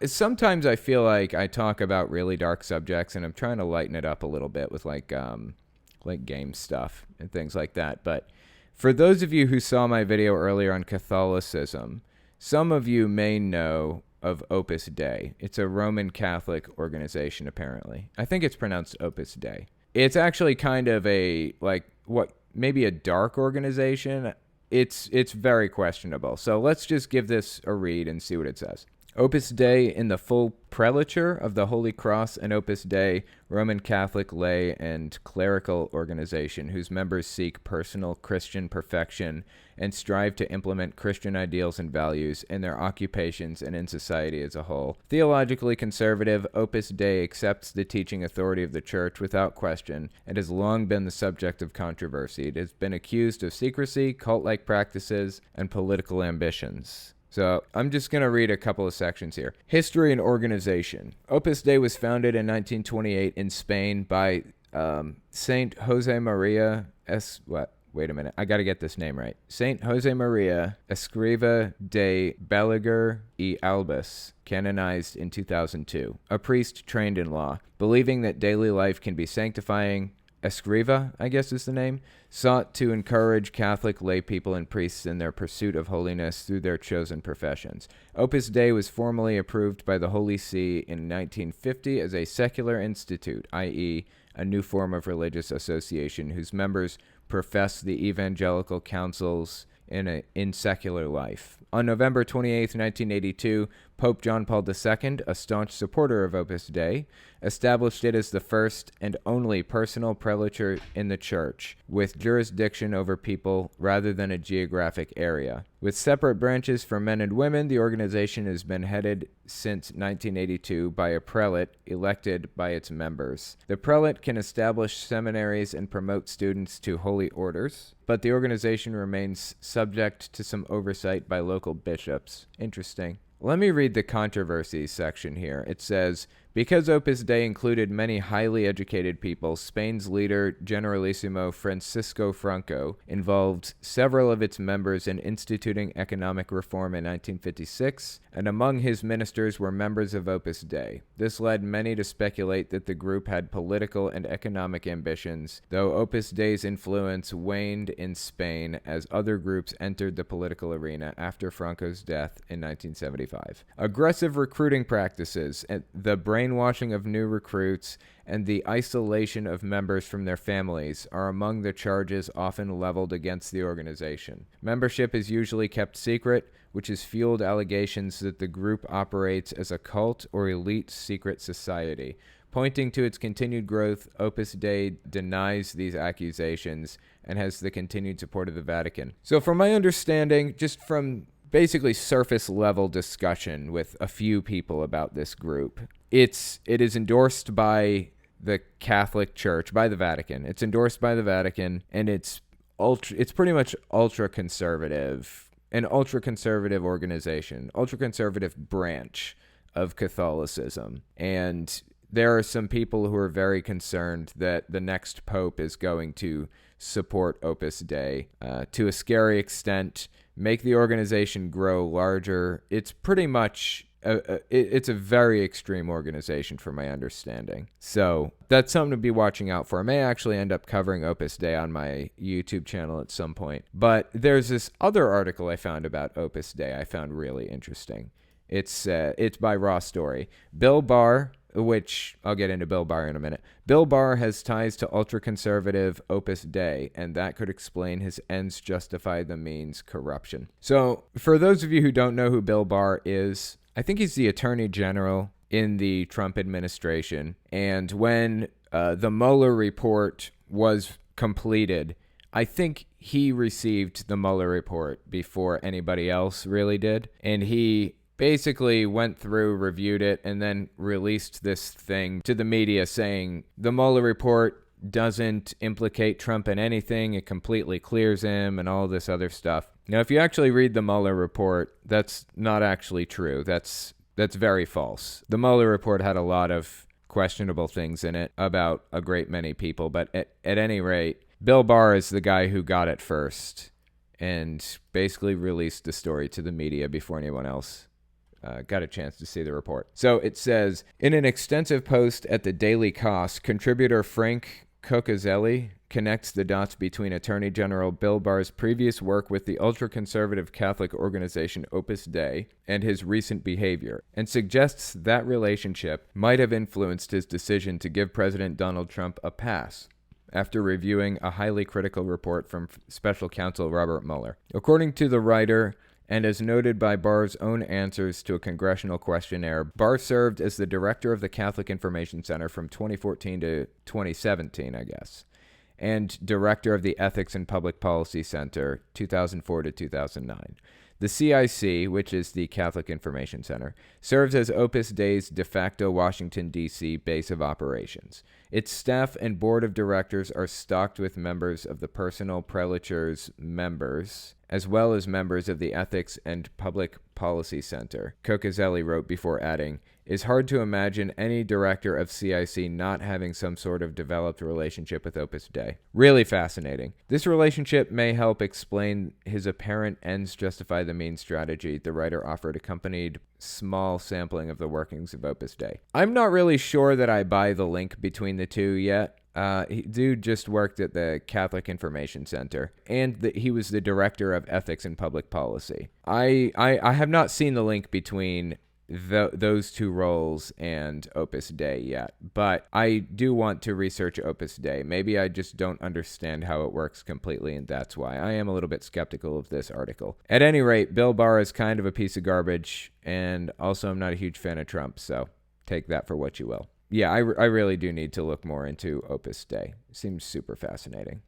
Sometimes I feel like I talk about really dark subjects, and I'm trying to lighten it up a little bit with like game stuff and things like that. But for those of you who saw my video earlier on Catholicism, some of you may know of Opus Dei. It's a Roman Catholic organization, apparently. I think it's pronounced Opus Dei. It's actually kind of a, like, what, maybe a dark organization. It's very questionable. So let's just give this a read and see what it says. Opus Dei in the full prelature of the Holy Cross, and Opus Dei, Roman Catholic lay and clerical organization whose members seek personal Christian perfection and strive to implement Christian ideals and values in their occupations and in society as a whole. Theologically conservative, Opus Dei accepts the teaching authority of the Church without question and has long been the subject of controversy. It has been accused of secrecy, cult-like practices, and political ambitions. So I'm just going to read a couple of sections here. History and organization. Opus Dei was founded in 1928 in Spain by Saint Jose Maria Wait a minute. I got to get this name right. Saint Jose Maria Escriva de Balaguer y Albas, canonized in 2002. A priest trained in law, believing that daily life can be sanctifying. Escriva, I guess is the name, sought to encourage Catholic lay people and priests in their pursuit of holiness through their chosen professions. Opus Dei was formally approved by the Holy See in 1950 as a secular institute, i.e., a new form of religious association whose members profess the evangelical counsels in secular life. On November 28, 1982, Pope John Paul II, a staunch supporter of Opus Dei, established it as the first and only personal prelature in the Church, with jurisdiction over people rather than a geographic area. With separate branches for men and women, the organization has been headed since 1982 by a prelate elected by its members. The prelate can establish seminaries and promote students to holy orders, but the organization remains subject to some oversight by local bishops. Interesting. Let me read the controversies section here. It says, because Opus Dei included many highly educated people, Spain's leader, Generalissimo Francisco Franco, involved several of its members in instituting economic reform in 1956, and among his ministers were members of Opus Dei. This led many to speculate that the group had political and economic ambitions, though Opus Dei's influence waned in Spain as other groups entered the political arena after Franco's death in 1975. Aggressive recruiting practices, the brainwashing of new recruits, and the isolation of members from their families are among the charges often leveled against the organization. Membership is usually kept secret, which has fueled allegations that the group operates as a cult or elite secret society. Pointing to its continued growth, Opus Dei denies these accusations and has the continued support of the Vatican. So from my understanding, just from basically surface level discussion with a few people about this group, it is endorsed by the Catholic Church, by the Vatican. It's endorsed by the Vatican, and it's pretty much ultra-conservative, an ultra-conservative organization, ultra-conservative branch of Catholicism. And there are some people who are very concerned that the next pope is going to support Opus Dei to a scary extent, make the organization grow larger. It's pretty much it's a very extreme organization from my understanding. So that's something to be watching out for. I may actually end up covering Opus Dei on my YouTube channel at some point. But there's this other article I found about Opus Dei I found really interesting. It's by Raw Story. Bill Barr, which I'll get into Bill Barr in a minute. Bill Barr has ties to ultra-conservative Opus Dei, and that could explain his ends justify the means corruption. So for those of you who don't know who Bill Barr is, I think he's the Attorney General in the Trump administration. And when the Mueller report was completed, I think he received the Mueller report before anybody else really did. And he basically went through, reviewed it, and then released this thing to the media saying the Mueller report doesn't implicate Trump in anything. It completely clears him and all this other stuff. Now, if you actually read the Mueller report, that's not actually true. That's very false. The Mueller report had a lot of questionable things in it about a great many people, but at any rate, Bill Barr is the guy who got it first and basically released the story to the media before anyone else got a chance to see the report. So it says, in an extensive post at the Daily Kos, contributor Frank Coccazelli connects the dots between Attorney General Bill Barr's previous work with the ultra-conservative Catholic organization Opus Dei and his recent behavior, and suggests that relationship might have influenced his decision to give President Donald Trump a pass after reviewing a highly critical report from special counsel Robert Mueller. According to the writer, and as noted by Barr's own answers to a congressional questionnaire, Barr served as the director of the Catholic Information Center from 2014 to 2017, I guess, and director of the Ethics and Public Policy Center 2004 to 2009. The CIC, which is the Catholic Information Center, serves as Opus Dei's de facto Washington, D.C. base of operations. Its staff and board of directors are stocked with members of the personal prelature's members, as well as members of the Ethics and Public Policy Center, Coccazelli wrote before adding, "It's hard to imagine any director of CIC not having some sort of developed relationship with Opus Dei." Really fascinating. This relationship may help explain his apparent ends justify the means strategy the writer offered, accompanied small sampling of the workings of Opus Dei. I'm not really sure that I buy the link between the two yet. Dude just worked at the Catholic Information Center, and he was the director of Ethics and Public Policy. I have not seen the link between those two roles and Opus Dei yet, but I do want to research Opus Dei. Maybe I just don't understand how it works completely, and that's why I am a little bit skeptical of this article. At any rate, Bill Barr is kind of a piece of garbage, and also I'm not a huge fan of Trump, so take that for what you will. Yeah, I really do need to look more into Opus Dei. It seems super fascinating.